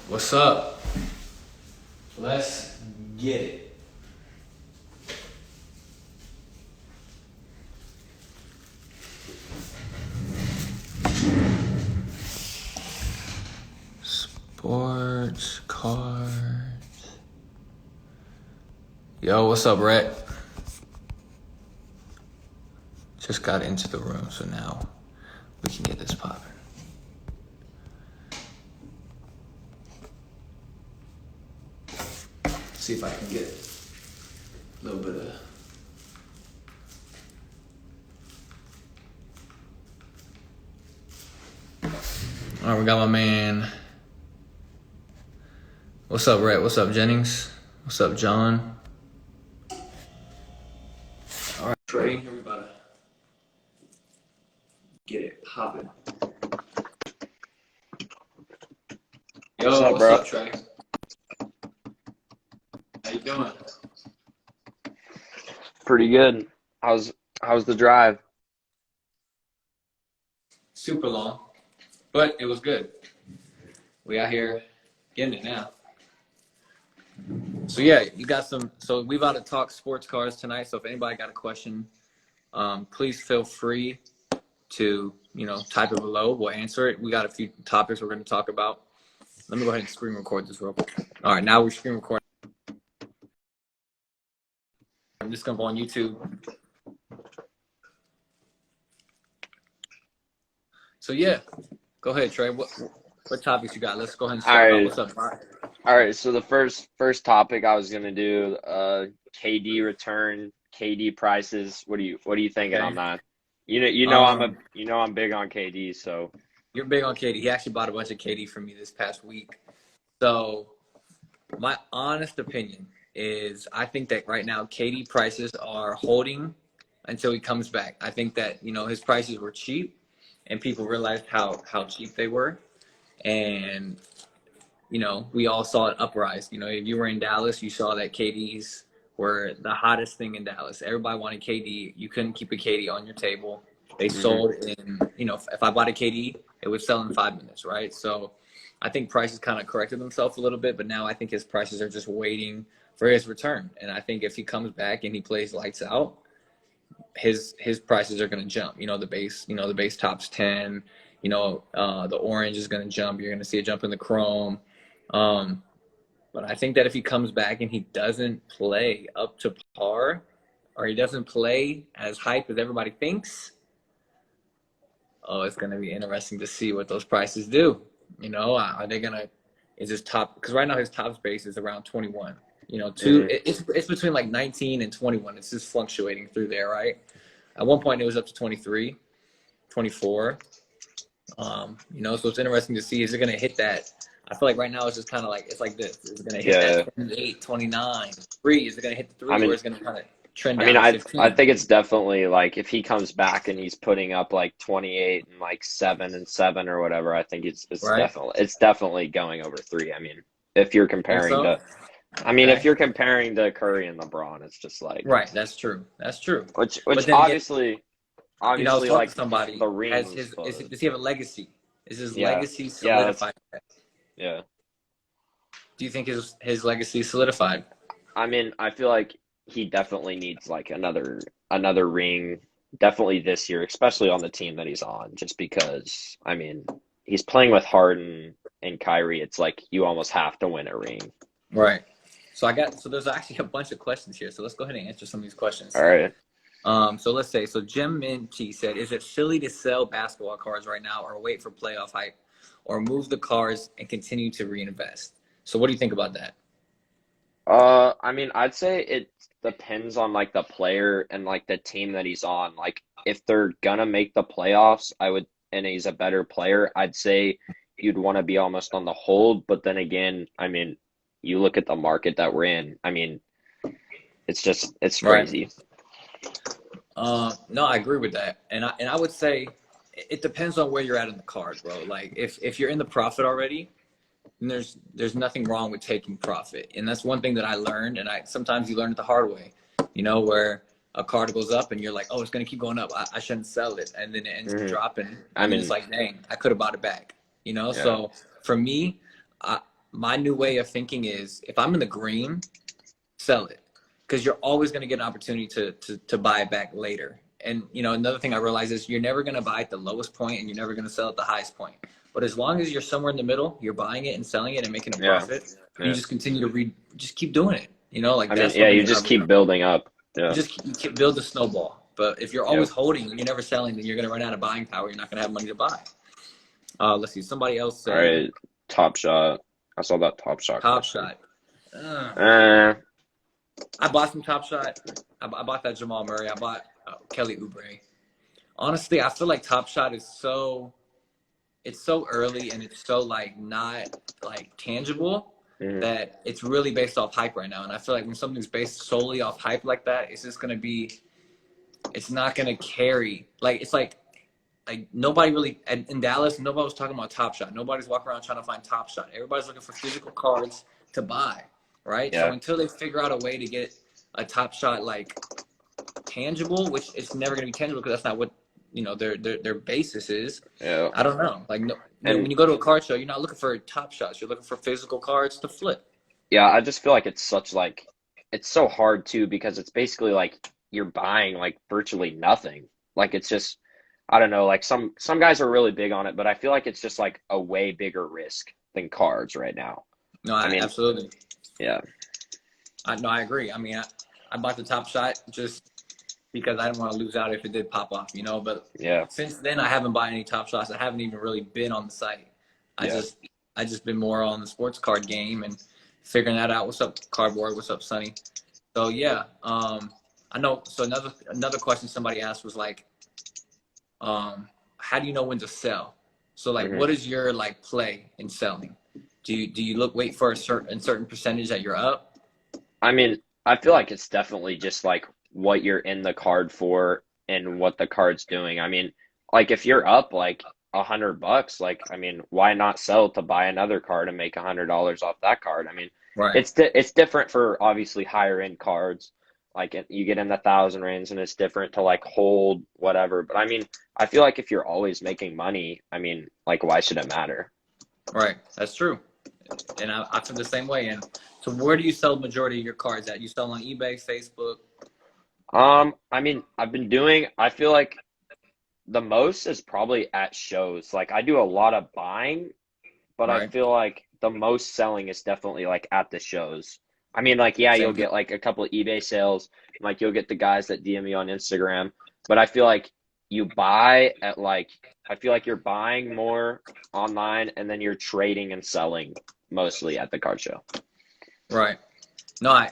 What's up? Let's get it. Sports cards. Yo, what's up, Rhett? Just got into the room, so now we can get this popping. See if I can get a little bit of. All right, we got my man. What's up, Rhett? What's up, Jennings? What's up, John? All right, Trey, here we about to get it popping. Yo, What's up, bro? Trey? How you doing? Pretty good. How's the drive? Super long, but it was good. We out here getting it now. So yeah, you got some. So we about to talk sports cars tonight. So if anybody got a question, please feel free to type it below. We'll answer it. We got a few topics we're going to talk about. Let me go ahead and screen record this real quick. All right, now we're screen recording. I'm just going to go on YouTube. So yeah, go ahead, Trey. What topics you got? Let's go ahead and start off. What's up, Mark? All right, so the first topic I was gonna do, KD return, KD prices. What are you thinking on that? I'm big on KD, so. You're big on KD. He actually bought a bunch of KD from me this past week. So my honest opinion is I think that right now KD prices are holding until he comes back. I think that, his prices were cheap and people realized how cheap they were. And, we all saw an uprise. If you were in Dallas, you saw that KDs were the hottest thing in Dallas. Everybody wanted KD. You couldn't keep a KD on your table. They sold in, if I bought a KD, it would sell in 5 minutes, right? So I think prices kind of corrected themselves a little bit, but now I think his prices are just waiting for his return. And I think if he comes back and he plays lights out, his prices are going to jump. The base top's 10. The orange is going to jump. You're going to see a jump in the chrome. But I think that if he comes back and he doesn't play up to par, or he doesn't play as hype as everybody thinks, it's going to be interesting to see what those prices do. Are they going to, is his top, because right now his top base is around 21. It's between like 19 and 21. It's just fluctuating through there, right? At one point it was up to 23, 24. So it's interesting to see, is it going to hit that? I feel like right now it's just kind of like, it's like this. Is it going to hit that 28, 29, 3? Is it going to hit the 3 or is it going to kind of trend down to 15? I think it's definitely like if he comes back and he's putting up like 28 and like 7 and 7 or whatever, I think it's right? definitely going over 3. I mean, if you're comparing if you're comparing to Curry and LeBron, it's just like right. That's true. Which obviously, like somebody the rings. Does he have a legacy? Is his legacy solidified? Yeah. Do you think his legacy is solidified? I mean, I feel like he definitely needs like another ring, definitely this year, especially on the team that he's on, just because, I mean, he's playing with Harden and Kyrie. It's like you almost have to win a ring. Right. So there's actually a bunch of questions here. So let's go ahead and answer some of these questions. All right. So Jim Minty said, is it silly to sell basketball cards right now or wait for playoff hype or move the cards and continue to reinvest? So what do you think about that? I mean, I'd say it depends on like the player and like the team that he's on. Like if they're gonna make the playoffs, and he's a better player, I'd say you'd want to be almost on the hold. But then again, I mean, you look at the market that we're in. I mean, it's crazy. No, I agree with that. And I would say it depends on where you're at in the card, bro. Like if you're in the profit already, then there's nothing wrong with taking profit. And that's one thing that I learned, and sometimes you learn it the hard way, where a card goes up and you're like, oh, it's going to keep going up. I shouldn't sell it. And then it ends up dropping. I mean, it's like, dang, I could have bought it back, So for me, my new way of thinking is if I'm in the green, sell it, because you're always going to get an opportunity to buy it back later. And another thing I realize is you're never going to buy at the lowest point, and you're never going to sell at the highest point. But as long as you're somewhere in the middle, you're buying it and selling it and making a Yeah. profit. You Yeah. just continue to just keep doing it. Like I mean, that's yeah, one you thing that just keep building up. Yeah. you keep build the snowball. But if you're always Yep. holding and you're never selling, then you're going to run out of buying power. You're not going to have money to buy. Let's see. Somebody else All said right. Top Shot. I saw that Top Shot Top question. Shot. I bought some Top Shot. I bought that Jamal Murray. I bought Kelly Oubre. Honestly, I feel like Top Shot is it's so early and it's so like not like tangible that it's really based off hype right now. And I feel like when something's based solely off hype like that, it's just gonna be, it's not gonna carry. Like it's like nobody really in Dallas, nobody was talking about Top Shot. Nobody's walking around trying to find Top Shot. Everybody's looking for physical cards to buy, right? Yeah. So until they figure out a way to get a Top Shot like tangible, which it's never gonna be tangible because that's not what their basis is. Yeah. I don't know. Like when you go to a card show, you're not looking for Top Shots. You're looking for physical cards to flip. Yeah, I just feel like it's so hard too because it's basically like you're buying like virtually nothing. Like it's just, I don't know, like some guys are really big on it, but I feel like it's just like a way bigger risk than cards right now. No, I mean, absolutely. Yeah. I agree. I mean, I bought the Top Shot just because I didn't want to lose out if it did pop off, But Yeah. since then, I haven't bought any Top Shots. I haven't even really been on the site. I just been more on the sports card game and figuring that out. What's up, Cardboard? What's up, Sonny? So yeah, I know. So another question somebody asked was like, how do you know when to sell? So like, what is your like play in selling? Do you wait for a certain percentage that you're up? I mean, I feel like it's definitely just like what you're in the card for and what the card's doing. I mean, like if you're up like $100, like, I mean, why not sell to buy another card and make $100 off that card? I mean, right. It's different for obviously higher end cards. Like you get in the 1,000 range and it's different to like hold whatever. But I mean, I feel like if you're always making money, I mean, like why should it matter? Right. That's true. And I feel the same way. And so where do you sell the majority of your cards at? You sell on eBay, Facebook? I mean, I feel like the most is probably at shows. Like I do a lot of buying, but I Right. feel like the most selling is definitely like at the shows. I mean, like, yeah, you'll get like a couple of eBay sales, like you'll get the guys that DM me on Instagram, but I feel like I feel like you're buying more online and then you're trading and selling mostly at the card show. Right. No, I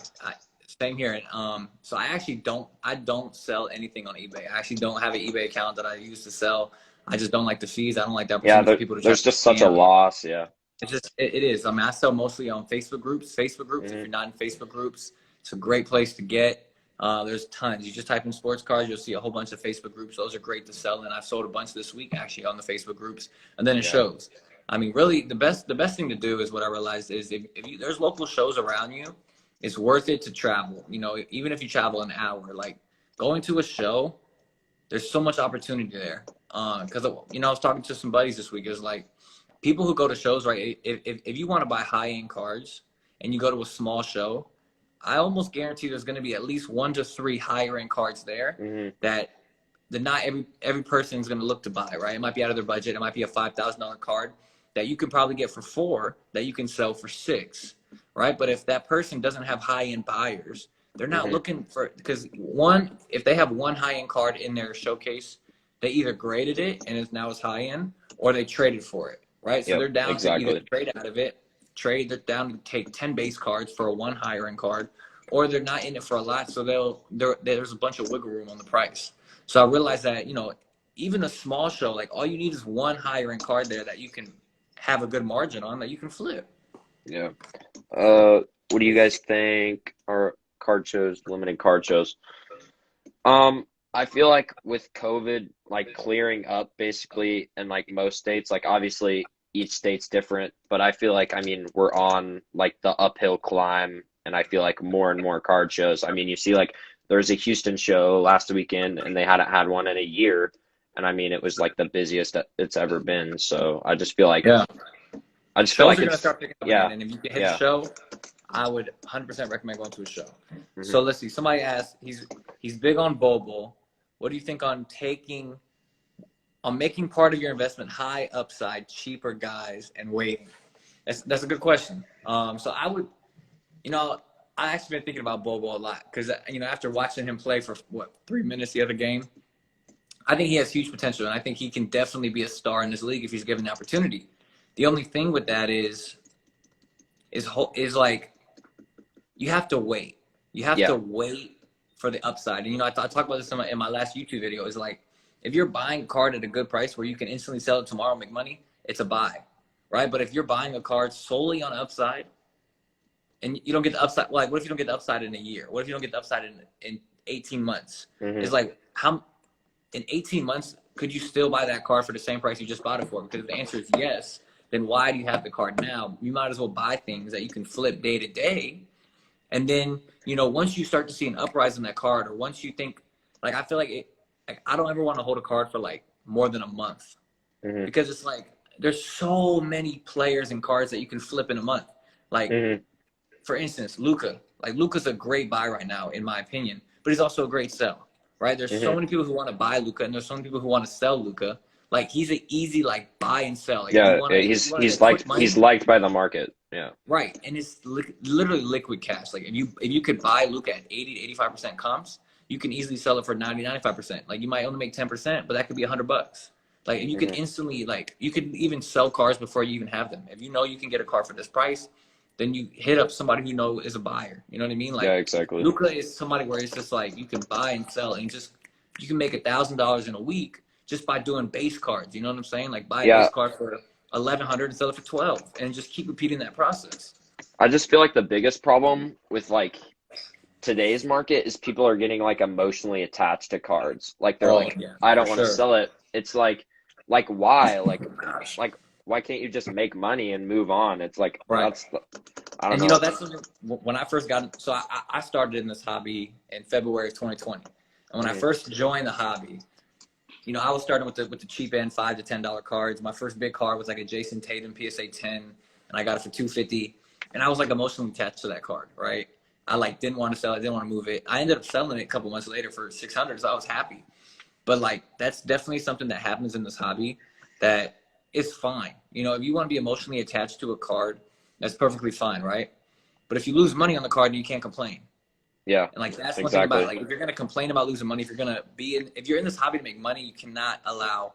same here. And so I don't sell anything on eBay. I actually don't have an eBay account that I use to sell. I just don't like the fees. I don't like the opportunity for people to there's just such a loss. Yeah. It is. I mean, I sell mostly on Facebook groups. If you're not in Facebook groups, it's a great place to get. There's tons. You just type in sports cards, you'll see a whole bunch of Facebook groups. Those are great to sell, and I've sold a bunch this week actually on the Facebook groups, and then it shows. I mean, really, the best thing to do is what I realized is if there's local shows around you, it's worth it to travel. Even if you travel an hour, like going to a show, there's so much opportunity there. Because I was talking to some buddies this week. It was like people who go to shows, right? If you want to buy high end cards and you go to a small show, I almost guarantee there's going to be at least 1 to 3 higher end cards there that not every person is going to look to buy, right? It might be out of their budget. It might be a $5,000 card that you can probably get for $4 that you can sell for $6, right? But if that person doesn't have high end buyers, they're not looking for, because if they have one high end card in their showcase, they either graded it and now it's high end, or they traded for it, right? So they're down to either trade out of it. They're down to take 10 base cards for a 1 higher end card, or they're not in it for a lot, so there's a bunch of wiggle room on the price. So I realized that even a small show, like all you need is 1 higher end card there that you can have a good margin on that you can flip. Yeah. What do you guys think are card shows, limited card shows? I feel like with COVID like clearing up basically in like most states, like obviously each state's different, but I feel like, I mean, we're on like the uphill climb, and I feel like more and more card shows. I mean, you see like there's a Houston show last weekend and they hadn't had one in a year, and I mean it was like the busiest it's ever been. So I just feel like I just feel Shows like are gonna it's start picking up yeah, again, and if you can hit a yeah. show, I would 100% recommend going to a show. Hmm. So let's see. Somebody asked, he's big on Bobo. What do you think on making part of your investment high upside, cheaper guys, and waiting? That's a good question. So I would, you know, I actually been thinking about Bobo a lot because after watching him play for 3 minutes the other game, I think he has huge potential, and I think he can definitely be a star in this league if he's given the opportunity. The only thing with that is like you have to wait. You have Yeah. to wait for the upside. And I talked about this in my last YouTube video. Is like if you're buying a card at a good price where you can instantly sell it tomorrow and make money, it's a buy, right? But if you're buying a card solely on upside and you don't get the upside, like what if you don't get the upside in a year? What if you don't get the upside in 18 months? Hmm. It's like how in 18 months could you still buy that card for the same price you just bought it for? Because if the answer is yes, then why do you have the card now? You might as well buy things that you can flip day to day. And then, once you start to see an uprise in that card, or once you think, like, I feel like I don't ever want to hold a card for like more than a month Hmm. because it's like there's so many players and cards that you can flip in a month. Like, Hmm. for instance, Luka. Like, Luka's a great buy right now, in my opinion, but he's also a great sell, right? There's so Hmm. many people who want to buy Luka, and there's so many people who want to sell Luka. Like, he's an easy like buy and sell. Like, if you Yeah, want to, if you he's want to he's get quick liked money, by the market. Yeah. right? And it's literally liquid cash. Like, if you could buy Luka at 80 to 85% comps, you can easily sell it for 90, 95%. Like, you might only make 10%, but that could be $100. Like, and you could Hmm. instantly you could even sell cars before you even have them. If you can get a car for this price, then you hit up somebody is a buyer. You know what I mean? Yeah, Like exactly. Luka is somebody where it's just like you can buy and sell and just you can make $1,000 in a week just by doing base cards. You know what I'm saying? Like buy a Yeah, base card for 1,100 and sell it for 12, and just keep repeating that process. I just feel like the biggest problem with like today's market is people are getting like emotionally attached to cards. Like they're Oh like, yeah, I for don't want to sure. sell it. It's like why? Gosh. Like why can't you just make money and move on? It's like Right. I don't And know. that's something when I first got so I started in this hobby in February of 2020, and when I Hmm. first joined the hobby, I was starting with the cheap end $5 to $10 cards. My first big card was like a Jason Tatum PSA 10, and I got it for 250. And I was like emotionally attached to that card, right? I like didn't want to sell it, didn't want to move it. I ended up selling it a couple months later for 600, so I was happy. But like that's definitely something that happens in this hobby that is fine. If you want to be emotionally attached to a card, that's perfectly fine, right? But if you lose money on the card, you can't complain. Yeah, And like that's one thing about it. exactly. Like if you're gonna complain about losing money, if you're in this hobby to make money, you cannot allow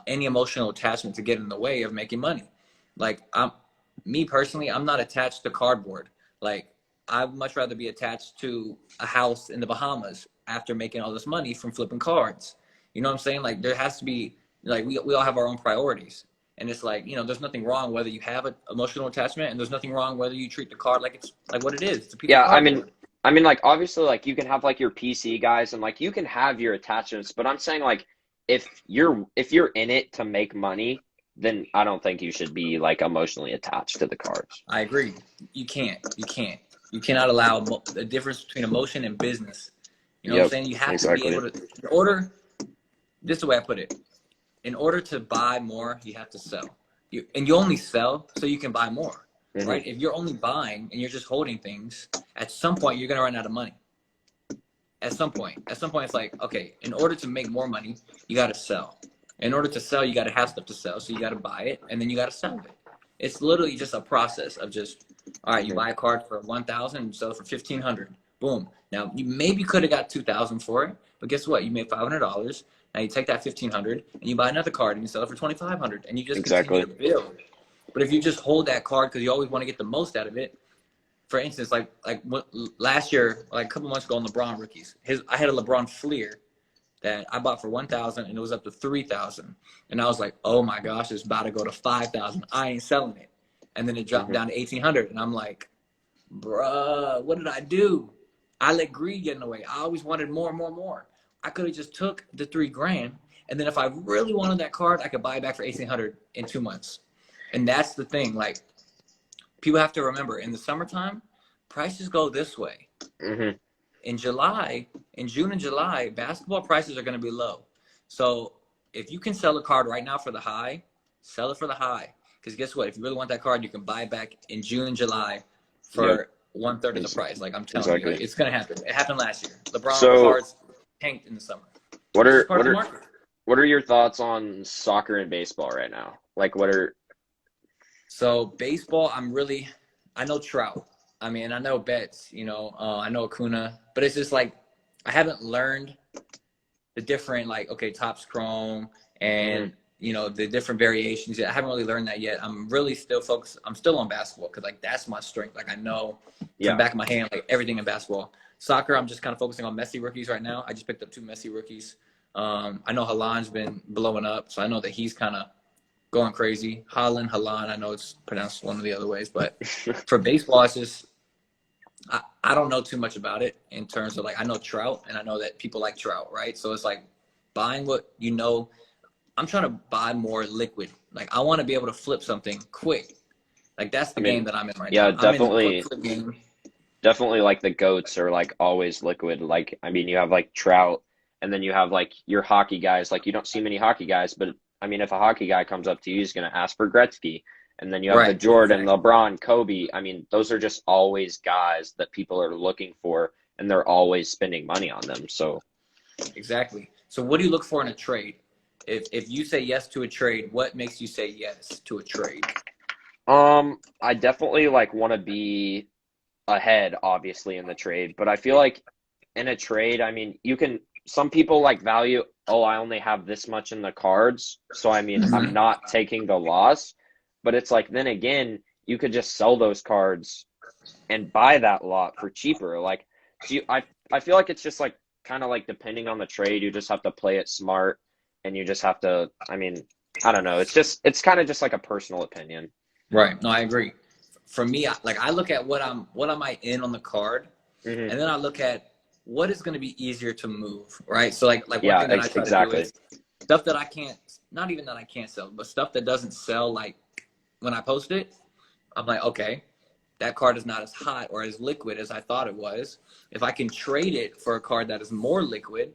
any emotional attachment to get in the way of making money. Like me personally, I'm not attached to cardboard. Like I'd much rather be attached to a house in the Bahamas after making all this money from flipping cards. You know what I'm saying? Like there has to be like we all have our own priorities. And it's like, there's nothing wrong whether you have an emotional attachment, and there's nothing wrong whether you treat the card like it's like what it is. It's a piece of Yeah, cardboard. I mean, like obviously, like you can have like your PC guys and like you can have your attachments, but I'm saying like if you're in it to make money, then I don't think you should be like emotionally attached to the cards. I agree. You can't. You can't. You cannot allow the difference between emotion and business. You know what I'm Yep, saying? You have to be exactly. able to, in order, this is the way I put it. In order to buy more, you have to sell. And you only sell so you can buy more, Hmm. right? If you're only buying and you're just holding things, at some point you're going to run out of money. At some point, it's like, okay, in order to make more money, you got to sell. In order to sell, you got to have stuff to sell. So you got to buy it and then you got to sell it. It's literally just a process of just, all right, you Hmm. buy a card for 1,000 and sell it for 1,500. Boom. Now you maybe could have got 2,000 for it, but guess what? You made $500. Now you take that 1,500 and you buy another card and you sell it for 2,500, and you just continue Exactly. to build. But if you just hold that card because you always want to get the most out of it, for instance, last year, like a couple months ago on LeBron rookies, I had a LeBron Fleer that I bought for 1,000 and it was up to 3,000, and I was like, oh my gosh, it's about to go to 5,000. I ain't selling it, and then it dropped Hmm. down to 1,800, and I'm like, bruh, what did I do? I let greed get in the way. I always wanted more and more and more. I could have just took the 3 grand, and then if I really wanted that card, I could buy it back for 1,800 in 2 months. And that's the thing. Like people have to remember, in the summertime, prices go this way. Hmm. In June and July, basketball prices are going to be low. So if you can sell a card right now for the high, sell it for the high. Because guess what? If you really want that card, you can buy it back in June and July Yep. for 1/3 of the price. Like I'm telling you, Exactly. like, it's gonna happen. It happened last year. LeBron So cards tanked in the summer. what It's are just part of the market. what are your thoughts on soccer and baseball right now? Like what are So baseball, I know Trout. I mean, I know Betts. I know Acuna, but it's just like I haven't learned the different like Topps Chrome and the different variations yet. I haven't really learned that yet. I'm really still focused. I'm still on basketball because like that's my strength. Like I know from the back of my hand like everything in basketball. Soccer, I'm just kind of focusing on Messi rookies right now. I just picked up 2 Messi rookies. I know Haaland's been blowing up, so I know that he's kind of going crazy. Haaland, I know it's pronounced one of the other ways, but for baseball, it's just I don't know too much about it in terms of like I know Trout and I know that people like Trout, right? So it's like buying what you know. I'm trying to buy more liquid. Like I want to be able to flip something quick. Like that's the game that I'm in right now. Yeah, definitely. I'm in the flip game. Definitely like the goats are like always liquid. Like I mean you have like Trout and then you have like your hockey guys. Like you don't see many hockey guys, but I mean if a hockey guy comes up to you, he's gonna ask for Gretzky. And then you have the Jordan, LeBron, Kobe. I mean, those are just always guys that people are looking for and they're always spending money on them. So exactly. So what do you look for in a trade? If you say yes to a trade, what makes you say yes to a trade? I definitely like want to be ahead, obviously, in the trade. But I feel like in a trade, I mean, some people like value, I only have this much in the cards. So, I mean, I'm not taking the loss. But it's like, then again, you could just sell those cards and buy that lot for cheaper. Like, so I feel like it's just like kind of like depending on the trade, you just have to play it smart and you just have to, I mean, I don't know. It's kind of just like a personal opinion. Right. No, I agree. For me, I look at what am I in on the card, and then I look at what is going to be easier to move, right? So like one thing that I try to do is stuff that I can't, not even that I can't sell, but stuff that doesn't sell. Like when I post it, I'm like, okay, that card is not as hot or as liquid as I thought it was. If I can trade it for a card that is more liquid,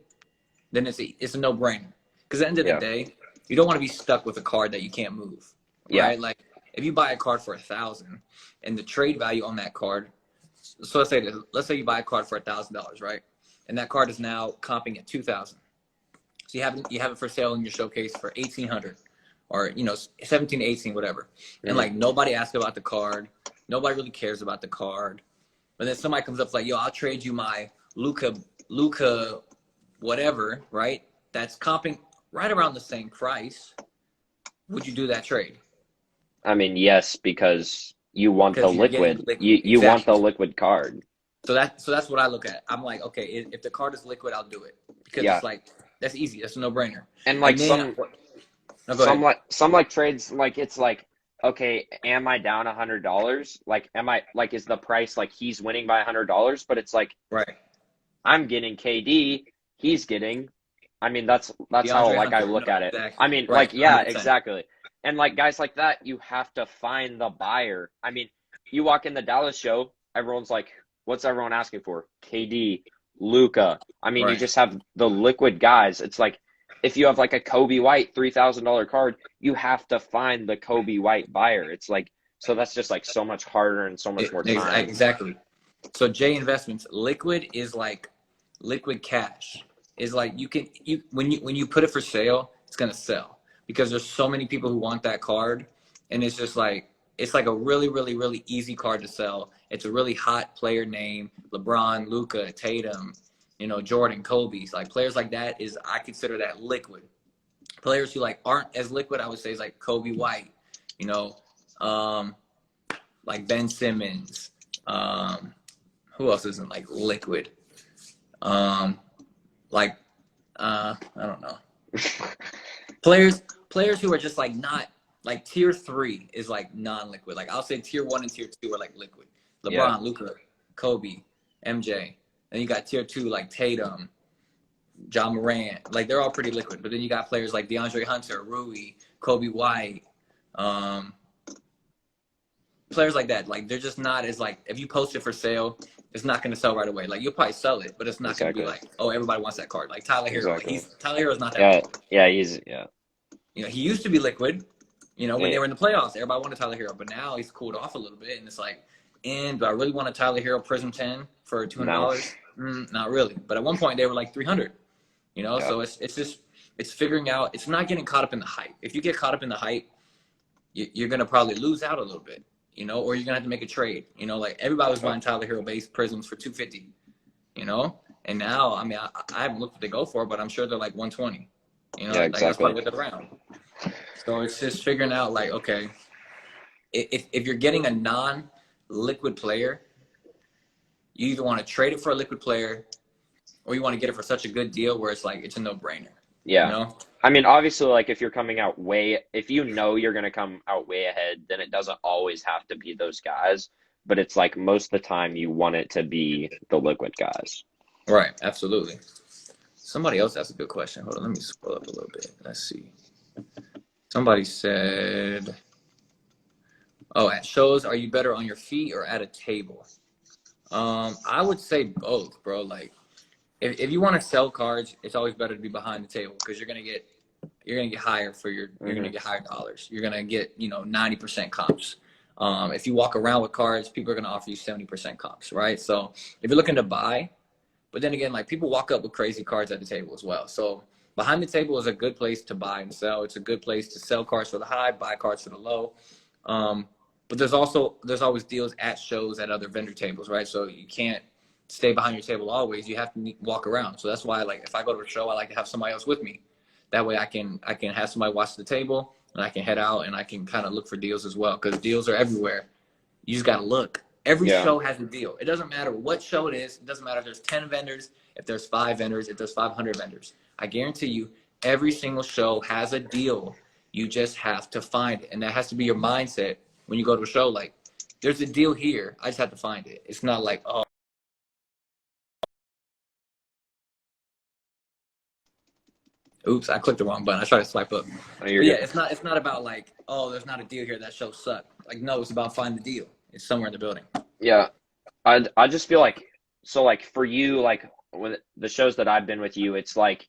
then it's a no-brainer. Because at the end of the day, you don't want to be stuck with a card that you can't move, right? Like if you buy a card for $1,000 and the trade value on that card, so let's say you buy a card for $1,000, right? And that card is now comping at $2,000. So you have it for sale in your showcase for $1,800 or 17, 18, whatever. And like nobody asks about the card, nobody really cares about the card. But then somebody comes up like, yo, I'll trade you my Luca whatever, right? That's comping right around the same price. Would you do that trade? I mean, yes, because you want the liquid. You want the liquid card. So that's what I look at. I'm like, okay, if the card is liquid, I'll do it because it's like that's easy. That's a no-brainer. And like some trades, like it's like, okay, am I down $100? Like, is the price like he's winning by $100? But it's like, right, I'm getting KD, he's getting. I mean, that's how like I look at it. Exactly. I mean, right, like, yeah, 100%. exactly. And like guys like that, you have to find the buyer. I mean, you walk in the Dallas show, everyone's like, what's everyone asking for? KD, Luca. I mean, you just have the liquid guys. It's like if you have like a Kobe White $3,000 card, you have to find the Kobe White buyer. It's like, so that's just like so much harder and so much more time. Exactly. So J Investments, liquid is like liquid cash. Is like when you put it for sale, it's gonna sell because there's so many people who want that card, and it's just like it's like a really, really, really easy card to sell. It's a really hot player name: LeBron, Luca, Tatum, Jordan, Kobe's. Like players like that I consider that liquid. Players who like aren't as liquid, I would say, is like Kobe White, like Ben Simmons. Who else isn't like liquid? I don't know. players who are just like not like tier 3 is like non-liquid. Like I'll say tier 1 and tier 2 are like liquid. LeBron, Luka, Kobe, MJ. Then you got tier 2 like Tatum, John Morant. Like they're all pretty liquid. But then you got players like DeAndre Hunter, Rui, Kobe White, players like that. Like they're just not as like if you post it for sale, it's not going to sell right away. Like you'll probably sell it, but it's not going to be like, oh, everybody wants that card. Like Tyler Hero. Tyler Hero's not that. Yeah, he's he used to be liquid. You know, when they were in the playoffs, everybody wanted Tyler Hero, but now he's cooled off a little bit, and it's like, and do I really want a Tyler Hero Prism 10 for No. $200? Not really. But at one point, they were like 300. You know, Yeah. so it's just figuring out. It's not getting caught up in the hype. If you get caught up in the hype, you're gonna probably lose out a little bit. You know, or you're gonna have to make a trade. You know, like everybody was buying Tyler Hero base prisms for 250. You know, and now I mean I haven't looked what they go for, but I'm sure they're like 120. You know, Yeah, like that's exactly. probably what they're around. So it's just figuring out like, okay, if you're getting a non-liquid player, you either want to trade it for a liquid player, or you want to get it for such a good deal where it's like it's a no-brainer. Yeah. You know? I mean, obviously, like if you're coming out if you know you're going to come out way ahead, then it doesn't always have to be those guys. But it's like most of the time you want it to be the liquid guys. Right. Absolutely. Somebody else asked a good question. Hold on. Let me scroll up a little bit. Let's see. Somebody said, oh, at shows, are you better on your feet or at a table? I would say both, bro. Like, if you want to sell cards, it's always better to be behind the table because you're gonna get higher for you're gonna get higher dollars. You're gonna get 90% comps. If you walk around with cards, people are gonna offer you 70% comps, right? So if you're looking to buy, but then again, like people walk up with crazy cards at the table as well. So behind the table is a good place to buy and sell. It's a good place to sell cards for the high, buy cards for the low. But there's always deals at shows at other vendor tables, right? So you can't stay behind your table always. You have to walk around. So that's why, like, if I go to a show, I like to have somebody else with me. That way, I can have somebody watch the table, and I can head out and I can kind of look for deals as well because deals are everywhere. You just gotta look. Every show has a deal. It doesn't matter what show it is. It doesn't matter if there's 10 vendors, if there's 5 vendors, if there's 500 vendors. I guarantee you, every single show has a deal. You just have to find it, and that has to be your mindset when you go to a show. Like, there's a deal here. I just have to find it. It's not like, oh. Oops, I clicked the wrong button. I tried to swipe up. Oh, you're Yeah, good. it's not about like, oh, there's not a deal here. That show sucked. Like, no, it's about finding the deal. It's somewhere in the building. Yeah. I just feel like like for you, like when the shows that I've been with you, it's like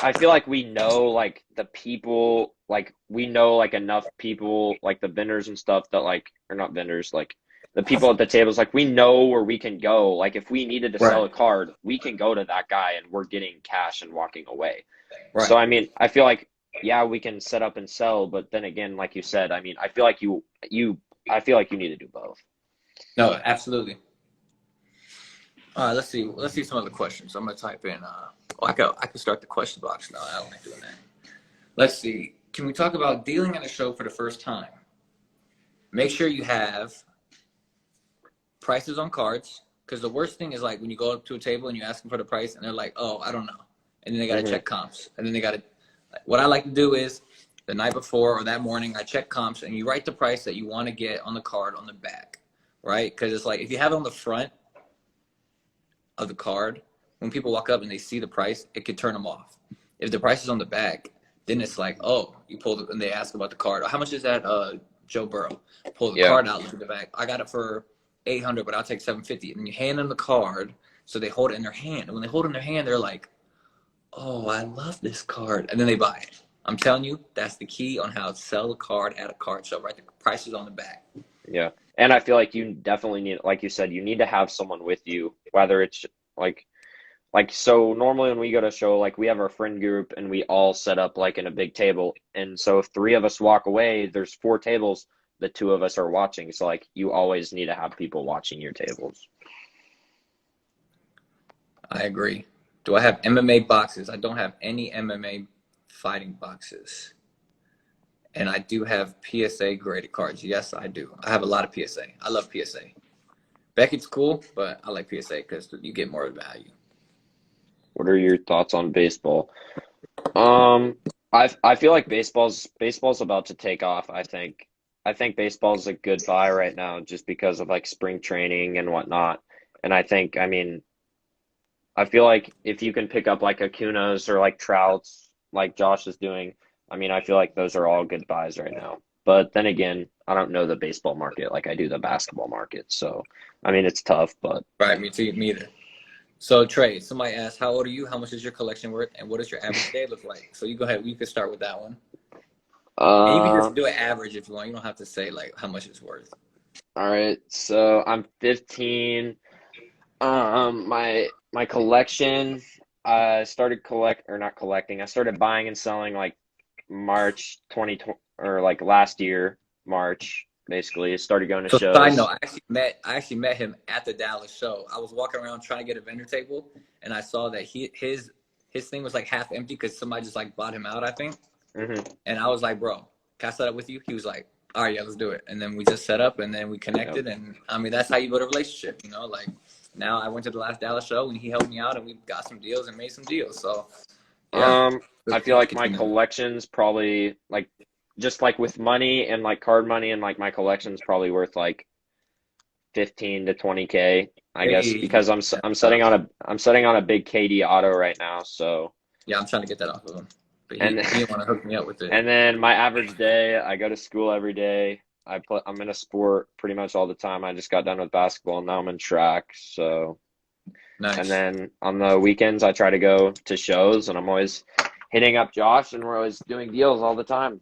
I feel like we know like the people, like we know like enough people, like the vendors and stuff that like, or not vendors, like the people at the tables, like we know where we can go. Like if we needed to sell a card, we can go to that guy and we're getting cash and walking away. Right. So I mean, I feel like we can set up and sell, but then again, like you said, I mean, I feel like you need to do both. No, absolutely. All right, let's see some other questions. I'm gonna type in. I could start the question box now. I don't like doing that. Let's see. Can we talk about dealing at a show for the first time? Make sure you have prices on cards, because the worst thing is like when you go up to a table and you ask them for the price and they're like, oh, I don't know, and then they got to check comps, and then they got to. What I like to do is the night before or that morning I check comps and you write the price that you want to get on the card on the back, right? Because it's like if you have it on the front of the card, when people walk up and they see the price, it could turn them off. If the price is on the back, then it's like, oh, you pull it and they ask about the card. How much is that, Joe Burrow? Pull the card out, look at the back. I got it for $800, but I'll take $750. And then you hand them the card, so they hold it in their hand. And when they hold it in their hand, they're like, oh, I love this card. And then they buy it. I'm telling you, that's the key on how to sell a card at a card show, right? The price is on the back. Yeah. And I feel like you definitely need, like you said, you need to have someone with you, whether it's like so normally when we go to a show, like we have our friend group and we all set up like in a big table. And so if 3 of us walk away, there's 4 tables, the 2 of us are watching. So like you always need to have people watching your tables. I agree. Do I have MMA boxes? I don't have any MMA fighting boxes. And I do have PSA graded cards. Yes, I do. I have a lot of PSA. I love PSA. Beckett's cool, but I like PSA because you get more value. What are your thoughts on baseball? I feel like baseball's about to take off. I think baseball's a good buy right now just because of like spring training and whatnot. And I feel like if you can pick up like Acuna's or like Trout's, like Josh is doing, I mean, I feel like those are all good buys right now. But then again, I don't know the baseball market like I do the basketball market. So, I mean, it's tough, but. Right, me either. So, Trey, somebody asked, how old are you? How much is your collection worth? And what does your average day look like? So you go ahead. You can start with that one. And you can Uh, just do an average if you want. You don't have to say like how much it's worth. all right. So I'm 15. My collection, I started collect or not collecting. I started buying and selling like March 2020 or like last year, March, basically. I started going to So side note, shows. I actually met him at the Dallas show. I was walking around trying to get a vendor table, and I saw that his thing was like half empty because somebody just like bought him out, I think. Hmm. And I was like, bro, can I set up with you? He was like, all right, yeah, let's do it. And then we just set up, and then we Yep. connected. And I mean, that's how you build a relationship, you know. Like now, I went to the last Dallas show, and he helped me out, and we got some deals and made some deals. So yeah, I good feel like my connecting. collection's probably like just like with money and like card money and like my collection's probably worth like 15 to 20K, I guess, Hey, because that's I'm setting on a big KD auto right now. So yeah, I'm trying to get that off of him, but he and he didn't want to hook me up with it. and then my average day, I go to school every day. I'm in a sport pretty much all the time. I just got done with basketball and now I'm in track. So and Nice. then on the weekends I try to go to shows and I'm always hitting up Josh and we're always doing deals all the time.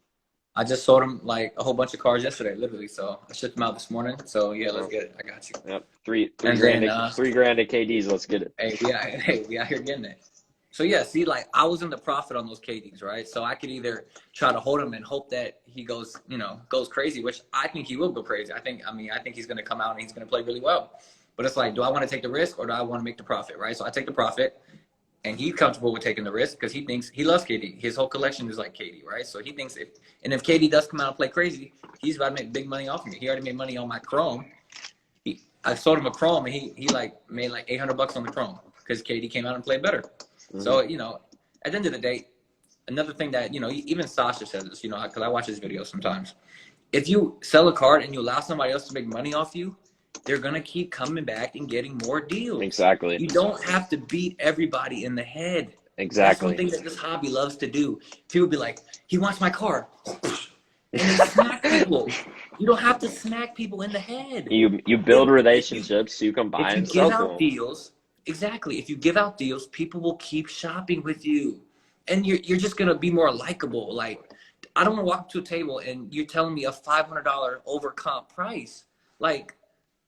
I just sold him like a whole bunch of cars yesterday, literally. So I shipped them out this morning. So yeah, let's Oh, get it. I got you. yep. Three And grand then, to 3 grand to KDs. Let's get it. hey, we out here getting it. So yeah, see, like I was in the profit on those KDs, right? So I could either try to hold him and hope that he goes, goes crazy, which I think he will go crazy. I think he's going to come out and he's going to play really well. But it's like, do I want to take the risk or do I want to make the profit, right? So I take the profit. And he's comfortable with taking the risk because he thinks he loves KD. His whole collection is like KD, right? So he thinks if KD does come out and play crazy, he's about to make big money off of me. He already made money on my Chrome. I sold him a Chrome and he like made like $800 on the Chrome because KD came out and played better. Hmm. So at the end of the day, another thing that even Sasha says this, because I watch his videos sometimes. If you sell a card and you allow somebody else to make money off you, they're going to keep coming back and getting more deals. Exactly. You don't have to beat everybody in the head. That's one Exactly. thing that this hobby loves to do. People be like, he wants my card. And they smack people. You don't have to smack people in the head. You If, build if you relationships so you can buy if you and give sell to out them. deals, exactly. If you give out deals, people will keep shopping with you. And you're just gonna be more likable. Like, I don't want to walk up to a table and you're telling me a $500 over comp price. Like,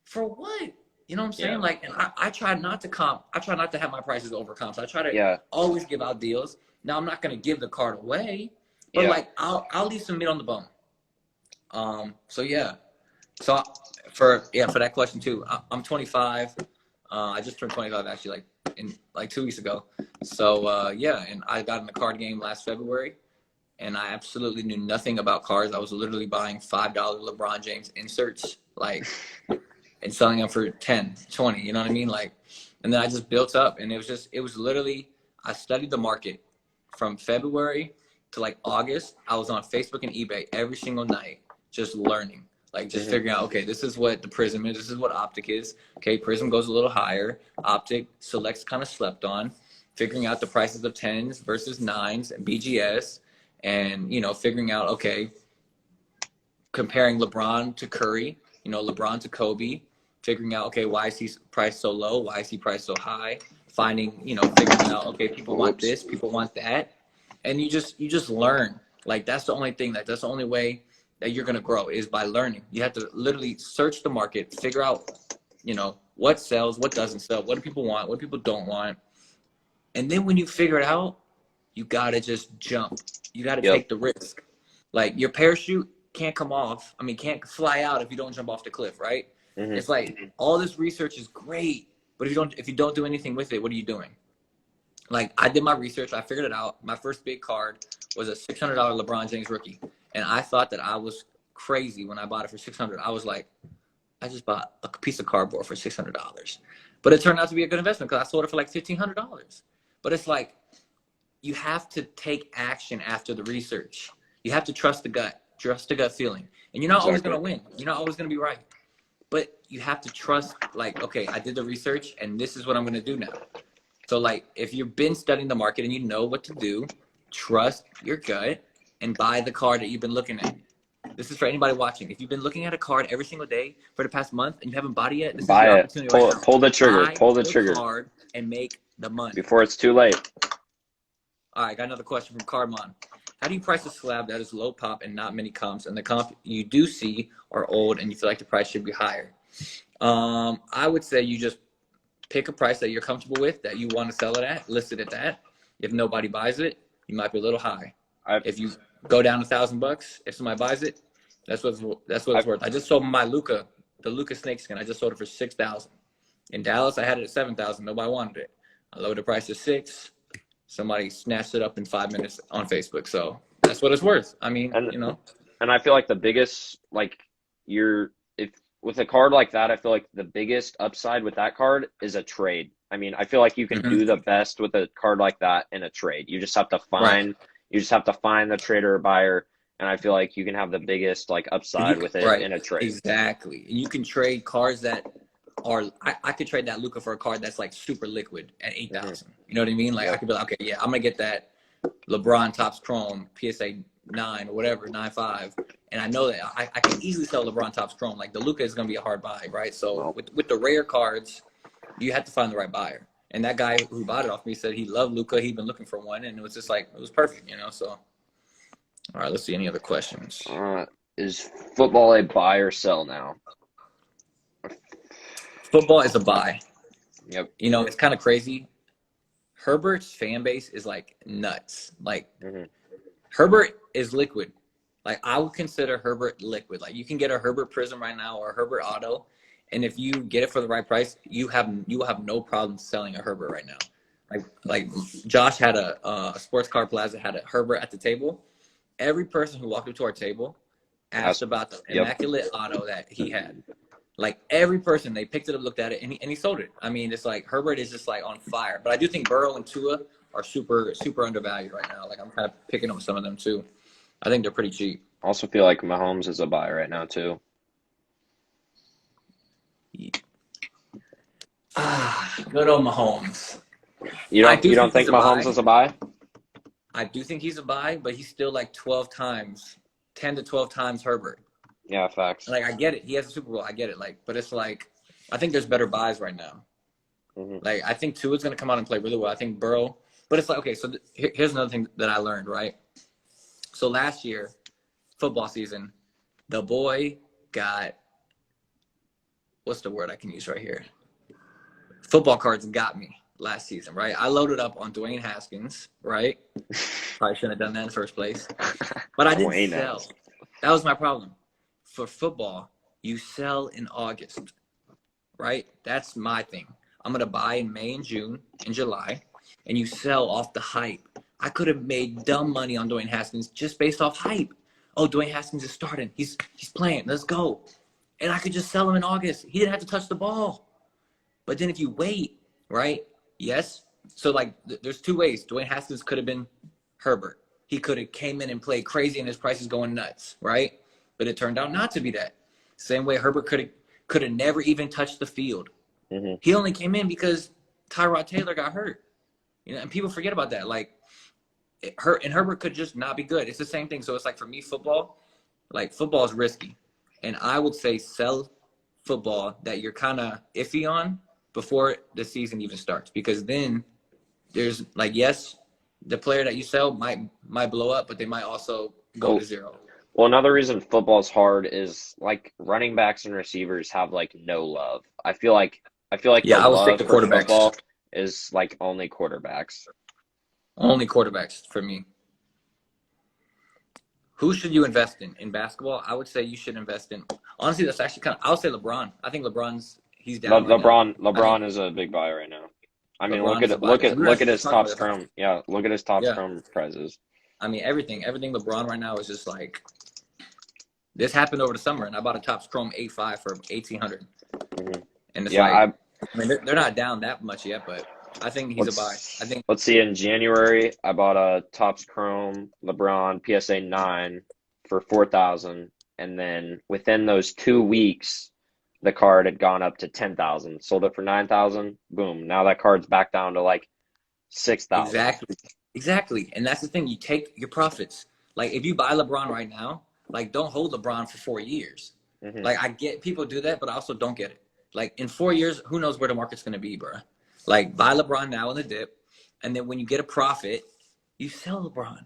for what? You know what I'm saying? Yeah. Like, and I try not to comp. I try not to have my prices over comps. I try to Yeah. always give out deals. Now I'm not gonna give the card away, but Yeah. like I'll leave some meat on the bone. So yeah. So for that question too, I'm 25. I just turned 25 actually like 2 weeks ago. So yeah, and I got in the card game last February, and I absolutely knew nothing about cards. I was literally buying $5 LeBron James inserts, like, and selling them for 10, 20. You know what I mean? Like, and then I just built up, and it was literally I studied the market from February to like August. I was on Facebook and eBay every single night, just learning. Like just Hmm. figuring out, okay, this is what the Prism is. This is what Optic is. Okay, Prism goes a little higher. Optic Select's kind of slept on. Figuring out the prices of 10s versus 9s and BGS, and figuring out, okay, comparing LeBron to Curry, LeBron to Kobe, figuring out, okay, why is he priced so low? Why is he priced so high? Figuring out, okay, people want Whoops. this, people want that, and you just learn. Like that's the only thing that's the only way that you're gonna grow is by learning. You have to literally search the market, figure out, what sells, what doesn't sell, what do people want, what people don't want, and then when you figure it out, you gotta just jump. You gotta Yep. take the risk. Like your parachute can't come off. I mean, can't fly out if you don't jump off the cliff, right? Hmm. It's like all this research is great, but if you don't do anything with it, what are you doing? Like I did my research, I figured it out. My first big card was a $600 LeBron James rookie, and I thought that I was crazy when I bought it for 600. I was like, I just bought a piece of cardboard for $600, but it turned out to be a good investment because I sold it for like $1,500. But it's like you have to take action after the research. You have to trust the gut feeling. And you're not always going Exactly. to win. You're not always going to be right. But you have to trust, like, okay, I did the research and this is what I'm going to do now. So, like, if you've been studying the market and you know what to do, trust your gut and buy the card that you've been looking at. This is for anybody watching. If you've been looking at a card every single day for the past month and you haven't bought it yet, this is your Buy it. opportunity right now. Pull the trigger. Buy Pull the the trigger card and make the money. before it's too late. All right, got another question from Cardmon. How do you price a slab that is low pop and not many comps, and the comp you do see are old and you feel like the price should be higher? I would say you just pick a price that you're comfortable with, that you want to sell it at, list it at that. If nobody buys it, you might be a little high. If you go down $1,000, if somebody buys it, that's what it's worth. I just sold my the Luka snakeskin. I just sold it for $6,000. In Dallas, I had it at $7,000. Nobody wanted it. I lowered the price to $6,000. Somebody snatched it up in 5 minutes on Facebook. So that's what it's worth. I mean, And I feel like the biggest, like, if with a card like that, I feel like the biggest upside with that card is a trade. I mean, I feel like you can do the best with a card like that in a trade. You just have to find the trader or buyer, and I feel like you can have the biggest like upside with it in a trade. Exactly. And you can trade cards that are I could trade that Luka for a card that's like super liquid at 8,000. You know what I mean? Like I could be like, okay, yeah, I'm gonna get that LeBron Topps Chrome PSA 9 or whatever, 9.5, and I know that I can easily sell LeBron Topps Chrome. Like the Luka is gonna be a hard buy, right? So with the rare cards, you have to find the right buyer. And that guy who bought it off me said he loved Luka. He'd been looking for one, and it was just like it was perfect, So, all right, let's see any other questions. Is football a buy or sell now? Football is a buy. Yep. It's kind of crazy. Herbert's fan base is like nuts. Like Herbert is liquid. Like I would consider Herbert liquid. Like you can get a Herbert Prism right now or a Herbert Auto, and if you get it for the right price, you will have no problem selling a Herbert right now. Like Josh had a Sports Car Plaza had a Herbert at the table. Every person who walked up to our table asked about the immaculate auto that he had. Like every person, they picked it up, looked at it, and he sold it. I mean, it's like Herbert is just like on fire. But I do think Burrow and Tua are super, super undervalued right now. Like I'm kind of picking up some of them too. I think they're pretty cheap. I also feel like Mahomes is a buy right now too. Good old Mahomes. You don't think Mahomes is a buy? I do think he's a buy, but he's still like 10 to 12 times Herbert. Yeah, facts. Like I get it. He has a Super Bowl. I get it. Like, but it's like I think there's better buys right now. Like I think Tua's going to come out and play really well. I think Burrow. But it's like, okay, so here's another thing that I learned, right? So last year, football season, the boy got, what's the word I can use right here? Football cards got me last season, right? I loaded up on Dwayne Haskins, right? Probably shouldn't have done that in the first place. But I didn't sell. That was my problem. For football, you sell in August, right? That's my thing. I'm going to buy in May and June and July, and you sell off the hype. I could have made dumb money on Dwayne Haskins just based off hype. Oh, Dwayne Haskins is starting. He's playing. Let's go. And I could just sell him in August. He didn't have to touch the ball. But then if you wait, right? Yes. So, like, there's two ways. Dwayne Haskins could have been Herbert. He could have came in and played crazy and his price is going nuts, right? But it turned out not to be that. Same way Herbert could have never even touched the field. He only came in because Tyrod Taylor got hurt. And people forget about that. Like, Herbert could just not be good. It's the same thing. So it's like for me, football is risky. And I would say sell football that you're kind of iffy on before the season even starts. Because then there's like, yes, the player that you sell might blow up, but they might also go to zero. Well, another reason football is hard is like running backs and receivers have like no love. I feel like yeah, I would take the quarterbacks. Football is like only quarterbacks. Only quarterbacks for me. Who should you invest in basketball? I would say you should invest in. Honestly, that's actually I would say LeBron. I think he's down. LeBron is a big buy right now. I mean, look at his Topps Chrome. Yeah, look at his Topps Chrome prizes. I mean, everything LeBron right now is just like. This happened over the summer, and I bought a Topps Chrome 8.5 for $1,800. And it's I mean, they're not down that much yet, but I think he's a buy. I think. Let's see. In January, I bought a Topps Chrome LeBron PSA 9 for $4,000, and then within those 2 weeks, the card had gone up to $10,000. Sold it for $9,000. Boom! Now that card's back down to like $6,000. Exactly. And that's the thing. You take your profits. Like if you buy LeBron right now. Like, don't hold LeBron for 4 years. Like, I get people do that, but I also don't get it. Like, in 4 years, who knows where the market's going to be, bro? Like, buy LeBron now in the dip, and then when you get a profit, you sell LeBron.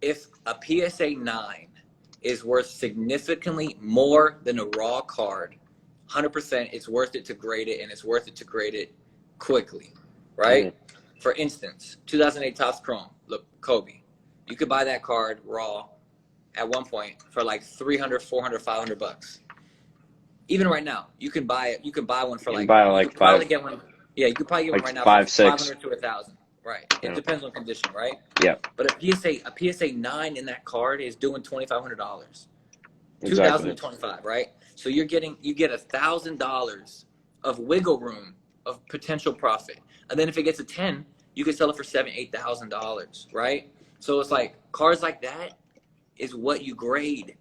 if a PSA 9 is worth significantly more than a raw card, 100% it's worth it to grade it, and it's worth it to grade it quickly, right? For instance, 2008 Topps Chrome, look, Kobe. You could buy that card raw at one point for like 300, 400, 500 bucks. Even right now, you can buy it. You can buy one for like, buy you could probably get one. Yeah, you could probably get one like right now five, for 6. 500 to 1,000. Right. It depends on condition, right? Yeah. But a PSA 9 in that card is doing $2,500. Exactly. 2025, right? So you get $1,000 of wiggle room of potential profit, and then if it gets a 10, you can sell it for $7,000, $8,000, right? So it's like cards like that is what you grade.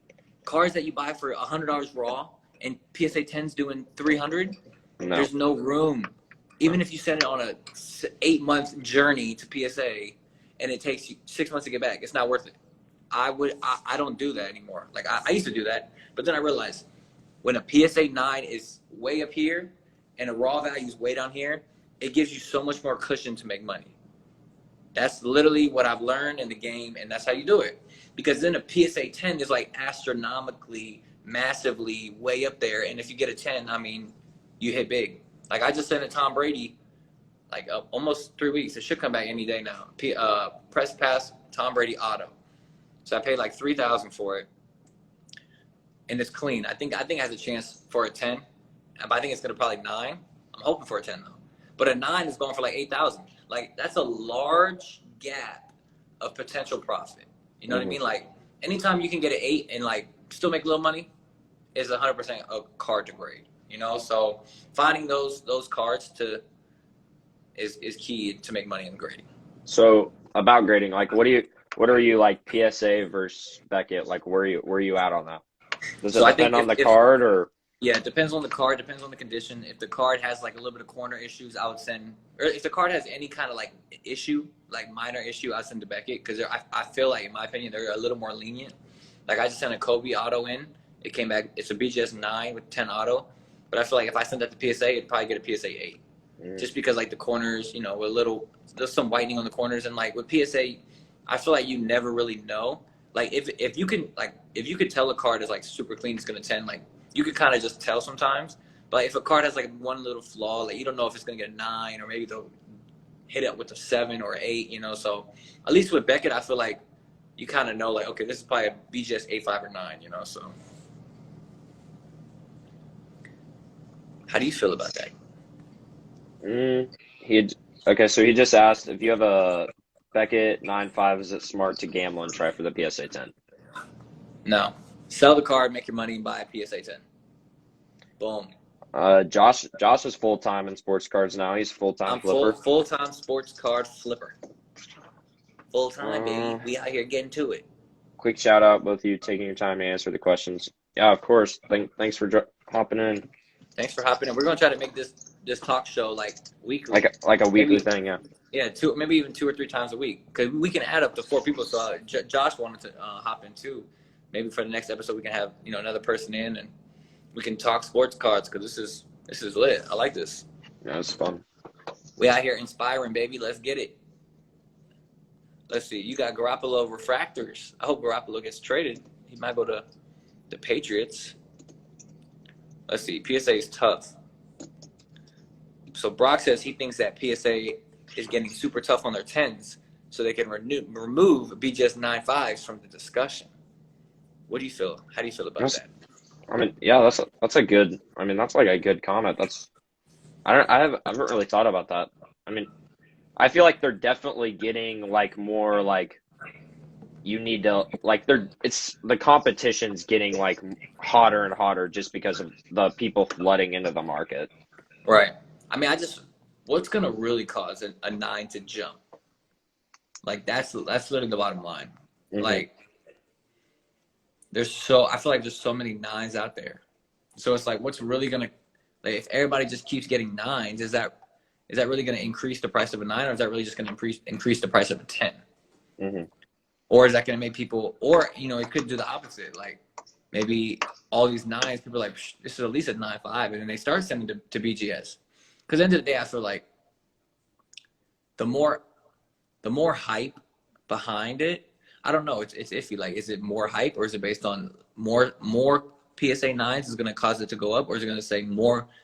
Cards that you buy for $100 raw and PSA 10's doing 300, there's no room. Even if you send it on a 8-month journey to PSA and it takes you 6 months to get back, it's not worth it. I don't do that anymore. Like I used to do that, but then I realized when a PSA 9 is way up here and a raw value is way down here, it gives you so much more cushion to make money. That's literally what I've learned in the game, and that's how you do it. Because then a PSA 10 is like astronomically, massively way up there, and if you get a 10, I mean, you hit big. Like I just sent a Tom Brady, like almost 3 weeks. It should come back any day now. Press pass Tom Brady auto. So I paid like $3,000 for it, and it's clean. I think it has a chance for a 10, but I think it's gonna probably 9. I'm hoping for a 10 though. But a 9 is going for like 8,000. Like that's a large gap of potential profit. You know what I mean? Like anytime you can get an 8 and like still make a little money is 100% a card to grade. You know, so finding those cards is key to make money in grading. So about grading, like what are you like PSA versus Beckett? Like where you at on that? Does it depend on the card or? Yeah, it depends on the card, depends on the condition. If the card has like a little bit of corner issues, I would send, or if the card has any kind of like issue, like minor issue, I'd send to Beckett because I feel like, in my opinion, they're a little more lenient. Like I just sent a Kobe auto in. It came back, it's a BGS 9 with 10 auto. But I feel like if I sent that to PSA, it'd probably get a PSA 8. Just because like the corners, you know, there's some whitening on the corners. And like with PSA, I feel like you never really know. Like if you could tell a card is like super clean, it's going to 10, like you could kind of just tell sometimes. But if a card has like one little flaw, like you don't know if it's going to get a 9 or maybe they'll hit it with a 7 or 8, you know. So at least with Beckett, I feel like you kind of know like, okay, this is probably a BGS 8, 5, or 9, you know, so. How do you feel about that? So he just asked if you have a Beckett 9.5, is it smart to gamble and try for the PSA 10? No. Sell the card, make your money, and buy a PSA 10. Boom. Josh is full-time in sports cards now. He's full-time flipper. Full-time sports card flipper. Full-time, baby. We out here getting to it. Quick shout out, both of you taking your time to answer the questions. Yeah, of course. Thanks for hopping in. Thanks for hopping in. We're gonna try to make this talk show like weekly, like a weekly thing, yeah. Yeah, maybe even 2 or 3 times a week, because we can add up to 4 people. So Josh wanted to hop in too. Maybe for the next episode we can have another person in and we can talk sports cards because this is lit. I like this. Yeah, it's fun. We out here inspiring, baby. Let's get it. Let's see. You got Garoppolo refractors. I hope Garoppolo gets traded. He might go to the Patriots. Let's see. PSA is tough. So Brock says he thinks that PSA is getting super tough on their 10s so they can remove BGS 9.5s from the discussion. What do you feel? How do you feel about that? I mean, yeah, that's a good. I mean, that's like a good comment. I haven't really thought about that. I mean, I feel like they're definitely getting like more like you need to like the competition's getting like hotter and hotter just because of the people flooding into the market. Right. I mean, what's gonna really cause a 9 to jump? Like that's literally the bottom line. Mm-hmm. Like I feel like there's so many 9s out there. So it's like, what's really gonna, like, if everybody just keeps getting 9s, is that really gonna increase the price of a 9, or is that really just gonna increase the price of a 10? Mm-hmm. Or is that gonna make people, or it could do the opposite. Like maybe all these 9s, people are like, this is at least a 9.5, and then they start sending to BGS. Because at the end of the day, I feel like the more hype behind it, I don't know. It's iffy. Like, is it more hype, or is it based on more PSA 9s is going to cause it to go up, or is it going to say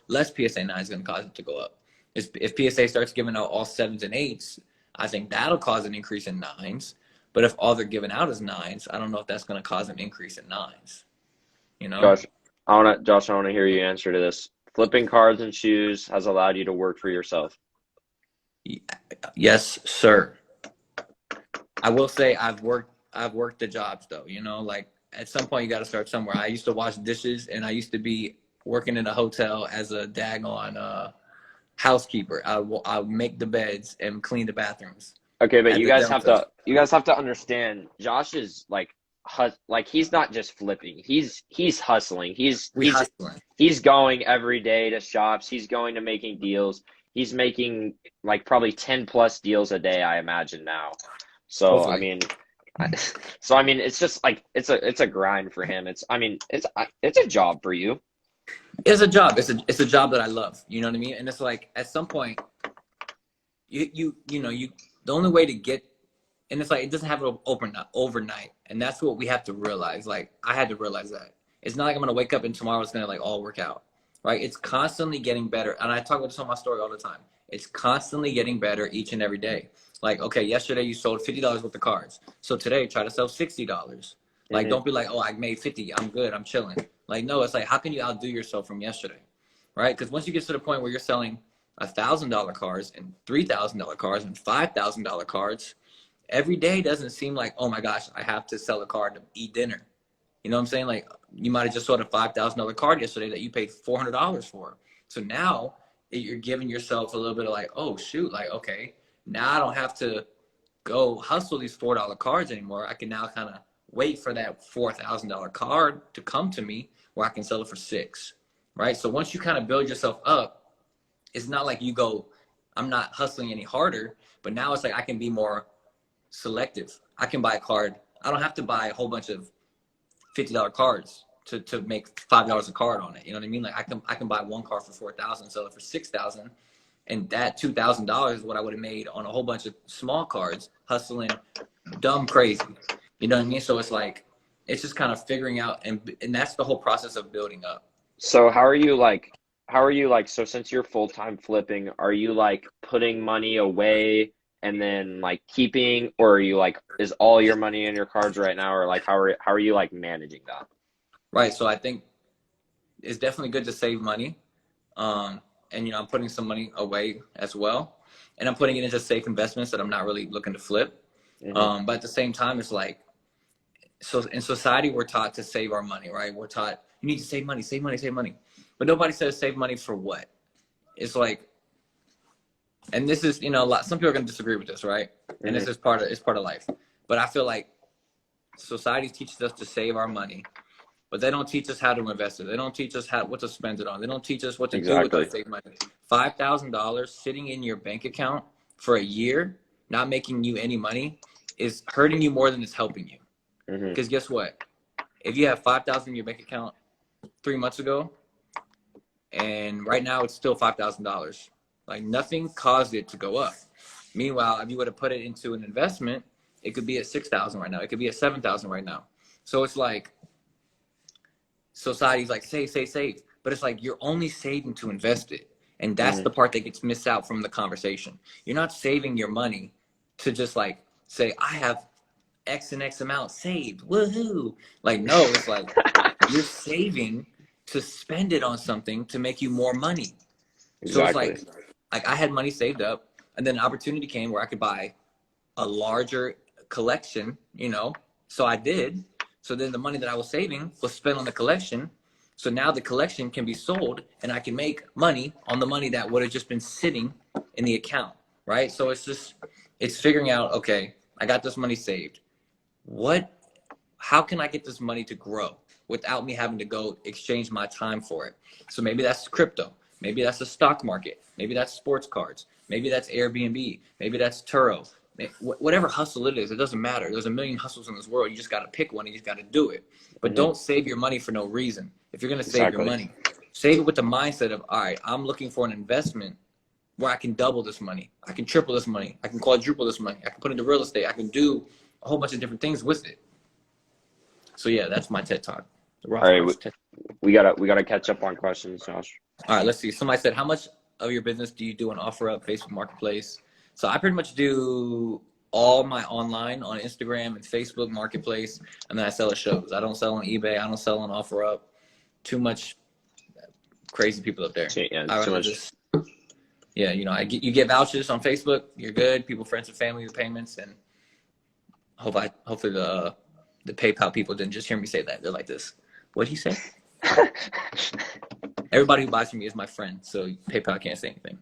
less PSA 9s is going to cause it to go up? If PSA starts giving out all 7s and 8s, I think that'll cause an increase in 9s. But if all they're giving out is 9s, I don't know if that's going to cause an increase in 9s. You know? Josh, I want to hear you answer to this. Flipping cards and shoes has allowed you to work for yourself. Yes, sir. I will say I've worked the jobs though. You know, like at some point you got to start somewhere. I used to wash dishes, and I used to be working in a hotel as a daggone housekeeper. I'll make the beds and clean the bathrooms. Okay, but you guys have to understand. Josh is like he's not just flipping. He's hustling. He's going every day to shops. He's going to making deals. He's making like probably 10 plus deals a day, I imagine now. So hopefully. I mean, it's just like it's a grind for him. It's a job for you. It's a job. It's a job that I love. You know what I mean? And it's like at some point, you know the only way to get, and it's like it doesn't happen overnight, and that's what we have to realize. Like I had to realize that it's not like I'm gonna wake up and tomorrow it's gonna like all work out, right? It's constantly getting better, and I talk about this on my story all the time. It's constantly getting better each and every day. Like, okay, yesterday you sold $50 worth of cards, so today try to sell $60. Like, don't be like, oh, I made 50, I'm good, I'm chilling. Like, no, it's like, how can you outdo yourself from yesterday, right? Because once you get to the point where you're selling $1,000 cards and $3,000 cards and $5,000 cards, every day doesn't seem like, oh my gosh, I have to sell a card to eat dinner. You know what I'm saying? Like, you might have just sold a $5,000 card yesterday that you paid $400 for. So now you're giving yourself a little bit of like, oh shoot, like, okay, now I don't have to go hustle these $4 cards anymore. I can now kind of wait for that $4,000 card to come to me where I can sell it for $6,000, right? So once you kind of build yourself up, it's not like you go, I'm not hustling any harder, but now it's like I can be more selective. I can buy a card. I don't have to buy a whole bunch of $50 cards to make $5 a card on it. You know what I mean? Like I can buy one card for $4,000, sell it for $6,000, and that $2,000 is what I would have made on a whole bunch of small cards, hustling dumb crazy. You know what I mean? So it's like it's just kind of figuring out, and that's the whole process of building up. So how are you like, so since you're full-time flipping, are you like putting money away and then like keeping, or are you like, is all your money in your cards right now, or like how are you like managing that? Right. So I think it's definitely good to save money. And, you know, I'm putting some money away as well. And I'm putting it into safe investments that I'm not really looking to flip. But at the same time, it's like, so in society, we're taught to save our money, right? We're taught you need to save money, save money, save money. But nobody says save money for what? It's like, and this is, you know, some people are going to disagree with this, right? And this is part of life. But I feel like society teaches us to save our money, but they don't teach us how to invest it. They don't teach us what to spend it on. They don't teach us what to do with that saved money. $5,000 sitting in your bank account for a year, not making you any money, is hurting you more than it's helping you. Because guess what? If you have $5,000 in your bank account 3 months ago, and right now it's still $5,000, like nothing caused it to go up. Meanwhile, if you would have put it into an investment, it could be at $6,000 right now. It could be at $7,000 right now. So it's like society's like save, but it's like you're only saving to invest it, and that's the part that gets missed out from the conversation. You're not saving your money to just like say I have X and X amount saved, woohoo! Like no, it's like you're saving to spend it on something to make you more money. So it's like I had money saved up, and then an opportunity came where I could buy a larger collection, you know, so I did. So then the money that I was saving was spent on the collection. So now the collection can be sold, and I can make money on the money that would have just been sitting in the account, right? So it's figuring out, okay, I got this money saved. How can I get this money to grow without me having to go exchange my time for it? So maybe that's crypto. Maybe that's the stock market. Maybe that's sports cards. Maybe that's Airbnb. Maybe that's Turo. Whatever hustle it is, it doesn't matter. There's a million hustles in this world. You just got to pick one and you just got to do it. But don't save your money for no reason. If you're going to save your money, save it with the mindset of, all right, I'm looking for an investment where I can double this money. I can triple this money. I can quadruple this money. I can put it into real estate. I can do a whole bunch of different things with it. So yeah, that's my TED Talk. The All right, Rothbard's TED. we gotta catch up on questions, Josh. All right, let's see. Somebody said, how much of your business do you do on OfferUp, Facebook Marketplace? So I pretty much do all my online on Instagram and Facebook Marketplace, and then I sell at shows. I don't sell on eBay. I don't sell on OfferUp. Too much crazy people up there. Yeah, I too rather much. just, yeah, you know, you get vouchers on Facebook. You're good. People, friends, and family with payments, and hopefully the PayPal people didn't just hear me say that. They're like this. What'd he say? Everybody who buys from me is my friend, so PayPal can't say anything.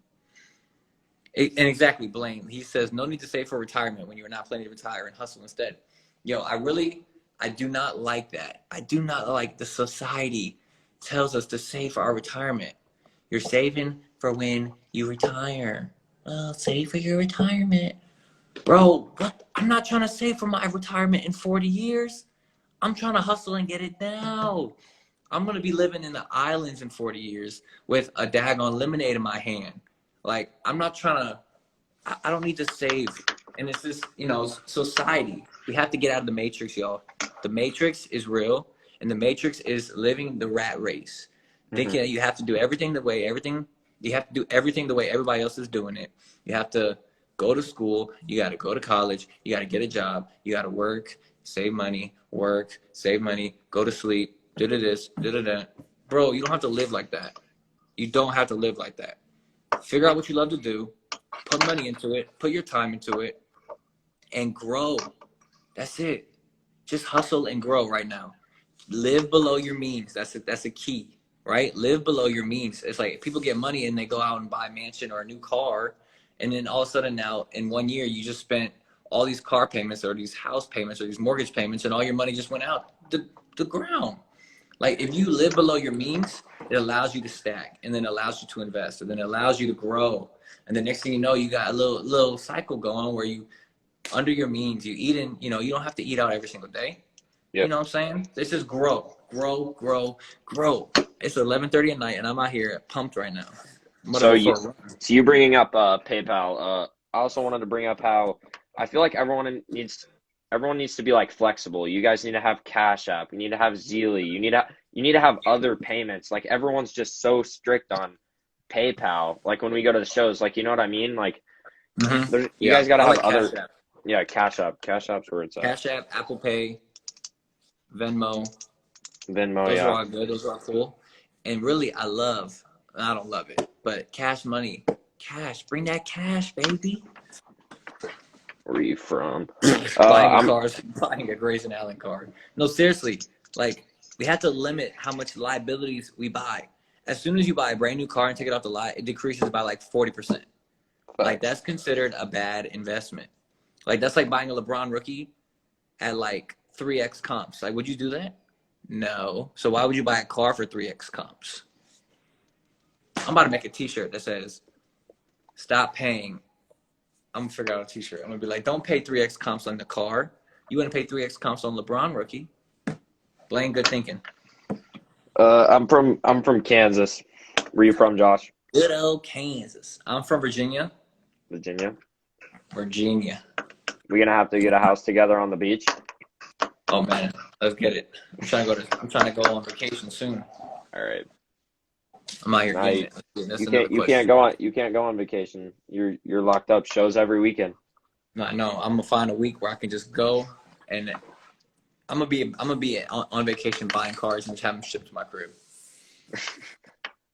And exactly, Blaine. He says, no need to save for retirement when you are not planning to retire and hustle instead. Yo, I do not like that. I do not like the society tells us to save for our retirement. You're saving for when you retire. Well, save for your retirement. Bro, what? I'm not trying to save for my retirement in 40 years. I'm trying to hustle and get it now. I'm going to be living in the islands in 40 years with a daggone lemonade in my hand. Like, I'm not trying to, I don't need to save. And it's this, you know, society. We have to get out of the matrix, y'all. The matrix is real, and the matrix is living the rat race. Thinking that you have to do everything the way everybody else is doing it. You have to go to school. You got to go to college. You got to get a job. You got to work, save money, go to sleep, do this, do that. Bro, you don't have to live like that. You don't have to live like that. Figure out what you love to do, put money into it, put your time into it, and grow. That's it. Just hustle and grow right now. Live below your means. That's a key, right? Live below your means. It's like people get money and they go out and buy a mansion or a new car, and then all of a sudden now in 1 year you just spent all these car payments or these house payments or these mortgage payments, and all your money just went out the ground. Like, if you live below your means, it allows you to stack, and then allows you to invest, and then it allows you to grow. And the next thing you know, you got a little cycle going where you, under your means, you eat in, you know, you don't have to eat out every single day. Yep. You know what I'm saying? It's just grow. It's 11:30 at night, and I'm out here pumped right now. So you bringing up PayPal. I also wanted to bring up how I feel like everyone needs to be like flexible. You guys need to have Cash App. You need to have Zeely. You need to have other payments. Like, everyone's just so strict on PayPal. Like, when we go to the shows, like, you know what I mean? Like, you guys got to have other. Cash App. Yeah, Cash App. Cash App's where it's at. Cash App, Apple Pay, Venmo. Those are all good. Those are all cool. And really, I don't love it, but Cash Money. Bring that cash, baby. Where are you from? Buying a Grayson Allen card. No, seriously. Like, we have to limit how much liabilities we buy. As soon as you buy a brand new car and take it off the lot, it decreases by like 40%. Like, that's considered a bad investment. Like, that's like buying a Lebron rookie at like 3x comps. Like, would you do that? No. So why would you buy a car for 3x comps? I'm about to make a t-shirt that says, stop paying. I'm gonna figure out a t-shirt. I'm gonna be like, don't pay 3x comps on the car. You wanna pay 3x comps on LeBron rookie. Blaine, good thinking. I'm from Kansas. Where you from, Josh? Good old Kansas. I'm from Virginia. Virginia. We're gonna have to get a house together on the beach. Oh man, let's get it. I'm trying to go on vacation soon. All right. I'm out here getting it. You can't go on vacation. You're locked up. Shows every weekend. No, I'm gonna find a week where I can just go, and I'm gonna be on vacation buying cars and just have them shipped to my crib.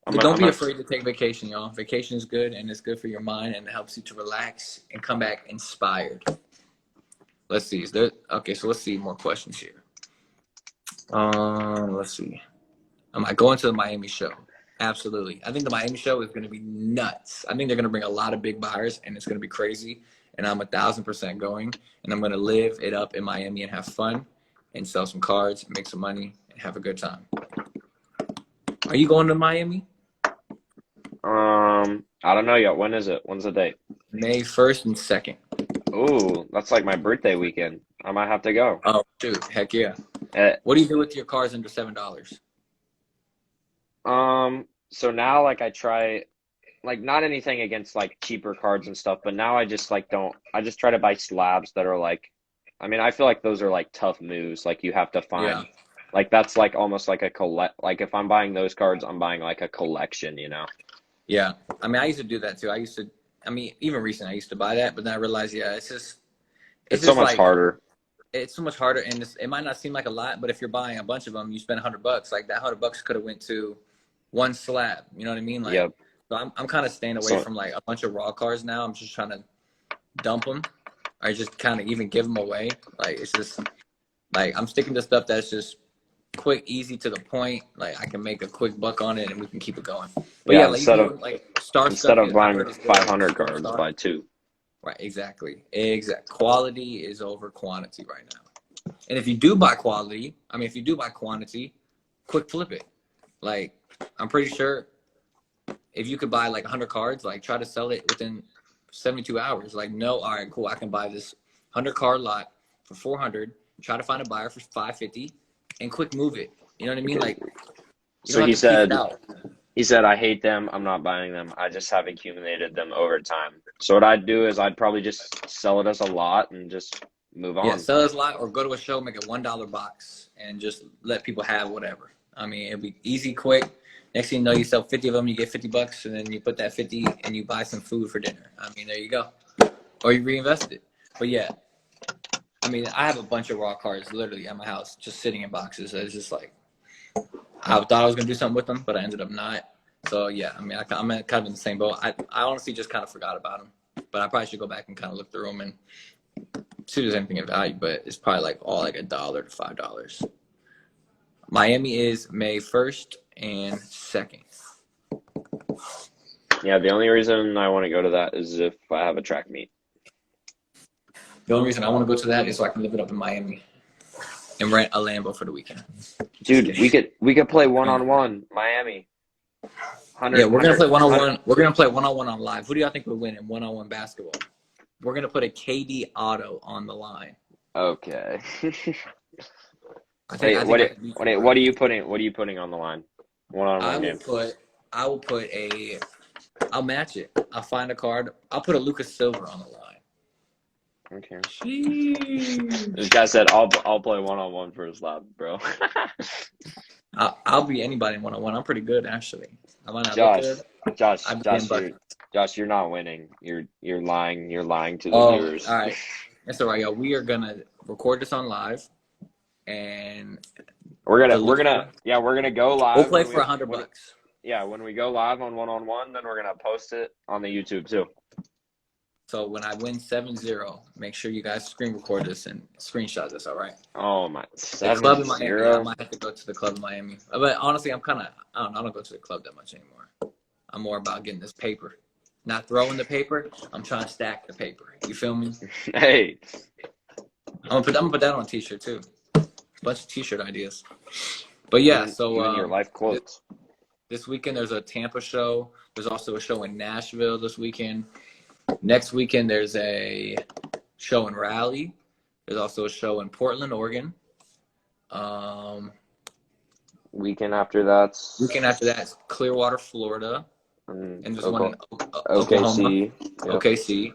But don't be afraid to take vacation, y'all. Vacation is good, and it's good for your mind, and it helps you to relax and come back inspired. Let's see. Okay, so let's see more questions here. Let's see. Am I going to the Miami show? Absolutely. I think the Miami show is going to be nuts. I think they're going to bring a lot of big buyers, and it's going to be crazy. And I'm 1,000% going, and I'm going to live it up in Miami and have fun and sell some cards, make some money, and have a good time. Are you going to Miami? I don't know yet. When is it? When's the date? May 1st and 2nd. Ooh, that's like my birthday weekend. I might have to go. Oh, shoot. Heck yeah. What do you do with your cars under $7? So now, like, I try, like, not anything against like cheaper cards and stuff, but now I just like I just try to buy slabs that are like I mean, I feel like those are like tough moves. Like you have to Yeah. find, like that's like almost like a collect. Like if I'm buying those cards, I'm buying like a collection, you know? Yeah. I mean, I used to do that too. I mean, even recently I used to buy that, but then I realized, yeah, it's It's so just much like, harder. it's so much harder, and it might not seem like a lot, but if you're buying a bunch of them, you spend $100. Like that $100 could have went to one slab. You know what I mean? Like, Yep. so I'm kind of staying away So from like a bunch of raw cars now. I'm just trying to dump them, or just kind of even give them away. Like it's just like I'm sticking to stuff that's just quick, easy to the point. Like I can make a quick buck on it, and we can keep it going. But yeah, yeah, like you can do like star stuff. I buying heard is good. 500 Super cards, star. buy two. Right, exactly. Quality is over quantity right now. And if you do buy quality, I mean, if you do buy quantity, quick flip it. Like, I'm pretty sure if you could buy like 100 cards, like try to sell it within 72 hours. Like, no, all right, cool. I can buy this 100 card lot for 400. Try to find a buyer for 550, and quick move it. You know what I mean? Okay. Like, you So don't have to peek it out. he said, I hate them. I'm not buying them. I just have accumulated them over time. So what I'd do is I'd probably just sell it as a lot and just move Yeah, on. sell this lot or go to a show, make a $1 box, and just let people have whatever. I mean, it'll be easy, quick. Next thing you know, you sell 50 of them, you get $50, and then you put that 50 and you buy some food for dinner. I mean, there you go. Or you reinvest it. But yeah, I mean, I have a bunch of raw cards literally at my house, just sitting in boxes. It's just like I thought I was gonna do something with them, but I ended up not. So yeah, I mean, I'm kind of in the same boat. I honestly just kind of forgot about them, but I probably should go back and kind of look through them and see if there's anything of value. But it's probably like all like $1 to $5. Miami is May 1st and 2nd. Yeah, the only reason I want to go to that is if I have a track meet. The only reason I want to go to that is so I can live it up in Miami and rent a Lambo for the weekend. Dude, we could play one-on-one, Miami. Yeah, we're gonna play one-on-one. We're gonna play one-on-one on live. Who do y'all think will win in one-on-one basketball? We're gonna put a KD auto on the line. Okay. I Wait, think what are you putting? What are you putting on the line? One-on-one game. I'll match it. I'll find a card. I'll put a Lucas Silver on the line. Okay. Jeez. This guy said, "I'll play one-on-one for his lab, bro." I'll be anybody in one-on-one. I'm pretty good actually. I might not look good. Josh, you're not winning. You're lying. You're lying to the Oh, viewers. all right. That's all right, yo. We are gonna record this on live, and we're gonna go live. we'll play for $100. Yeah, when we go live on one-on-one, then we're gonna post it on the YouTube too. So when I win 7-0, make sure you guys screen record this and screenshot this. All right. Oh my! The club in Miami. I might have to go to the club in Miami, but honestly, I don't go to the club that much anymore. I'm more about getting this paper, not throwing the paper. I'm trying to stack the paper. You feel me? Hey, I'm gonna put that on a t-shirt too. Bunch of t-shirt ideas. But yeah, so even your life quotes. This weekend there's a Tampa show. There's also a show in Nashville this weekend. Next weekend there's a show in Raleigh. There's also a show in Portland, Oregon. Weekend after that's Clearwater, Florida, and there's one in OKC. Oklahoma. OKC.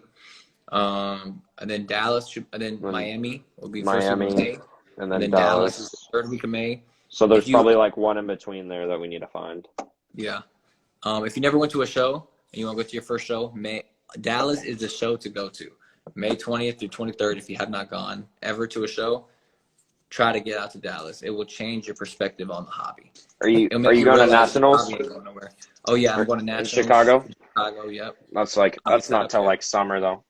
And then Dallas, and then Miami will be first week of May, and then Dallas is the third week of May. So there's probably like one in between there that we need to find. Yeah. If you never went to a show and you want to go to your first show, Dallas is the show to go to. May 20th through 23rd. If you have not gone ever to a show, try to get out to Dallas. It will change your perspective on the hobby. Are you going to Nationals? Oh yeah, I'm going to Nationals. In Chicago? Chicago, yep. That's not till like summer though.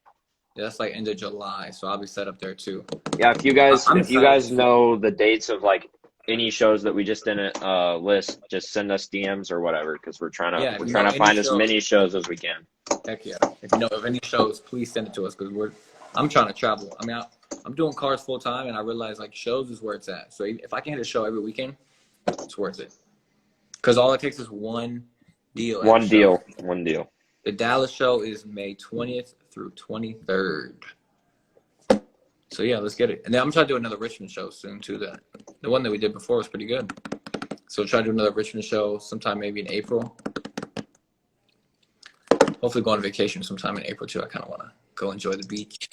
Yeah, that's like end of July, so I'll be set up there too. Yeah, if you guys know the dates of like any shows that we just didn't list, just send us DMs or whatever, because we're trying to find as many shows as we can. Heck yeah! If you know of any shows, please send it to us, because I'm trying to travel. I mean, I'm doing cars full time, and I realize like shows is where it's at. So if I can hit a show every weekend, it's worth it. Because all it takes is one deal. One deal. The Dallas show is May 20th through 23rd. So yeah, let's get it. And then I'm trying to do another Richmond show soon too. The one that we did before was pretty good. So try to do another Richmond show sometime maybe in April. Hopefully go on vacation sometime in April too. I kind of want to go enjoy the beach.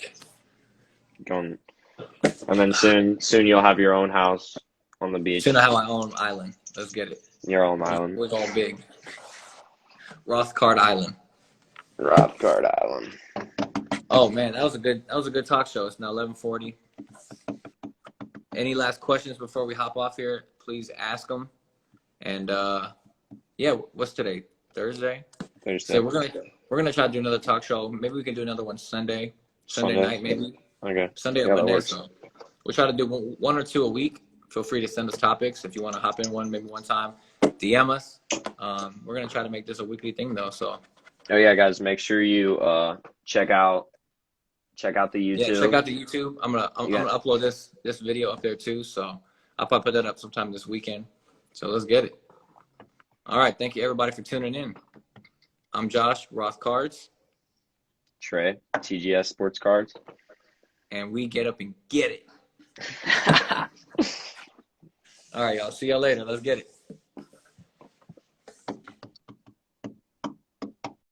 And then soon you'll have your own house on the beach, Soon I have my own island. Let's get it. your own island. We're all big. Rothcard Island. Rothcard Island. Oh man, that was a good talk show. It's now 11:40. Any last questions before we hop off here? Please ask them. And yeah, what's today? Thursday. So we're gonna try to do another talk show. Maybe we can do another one Sunday night, maybe. Okay. Sunday or Monday. So we'll try to do one or two a week. Feel free to send us topics if you want to hop in maybe one time. DM us. We're gonna try to make this a weekly thing though. So. Oh yeah, guys, make sure you check out the YouTube. Yeah, check out the YouTube. I'm gonna upload this video up there too. So I'll probably put that up sometime this weekend. So let's get it. All right, thank you everybody for tuning in. I'm Josh, Roth Cards. Trey, TGS Sports Cards. And we get up and get it. All right, y'all. See y'all later. Let's get it.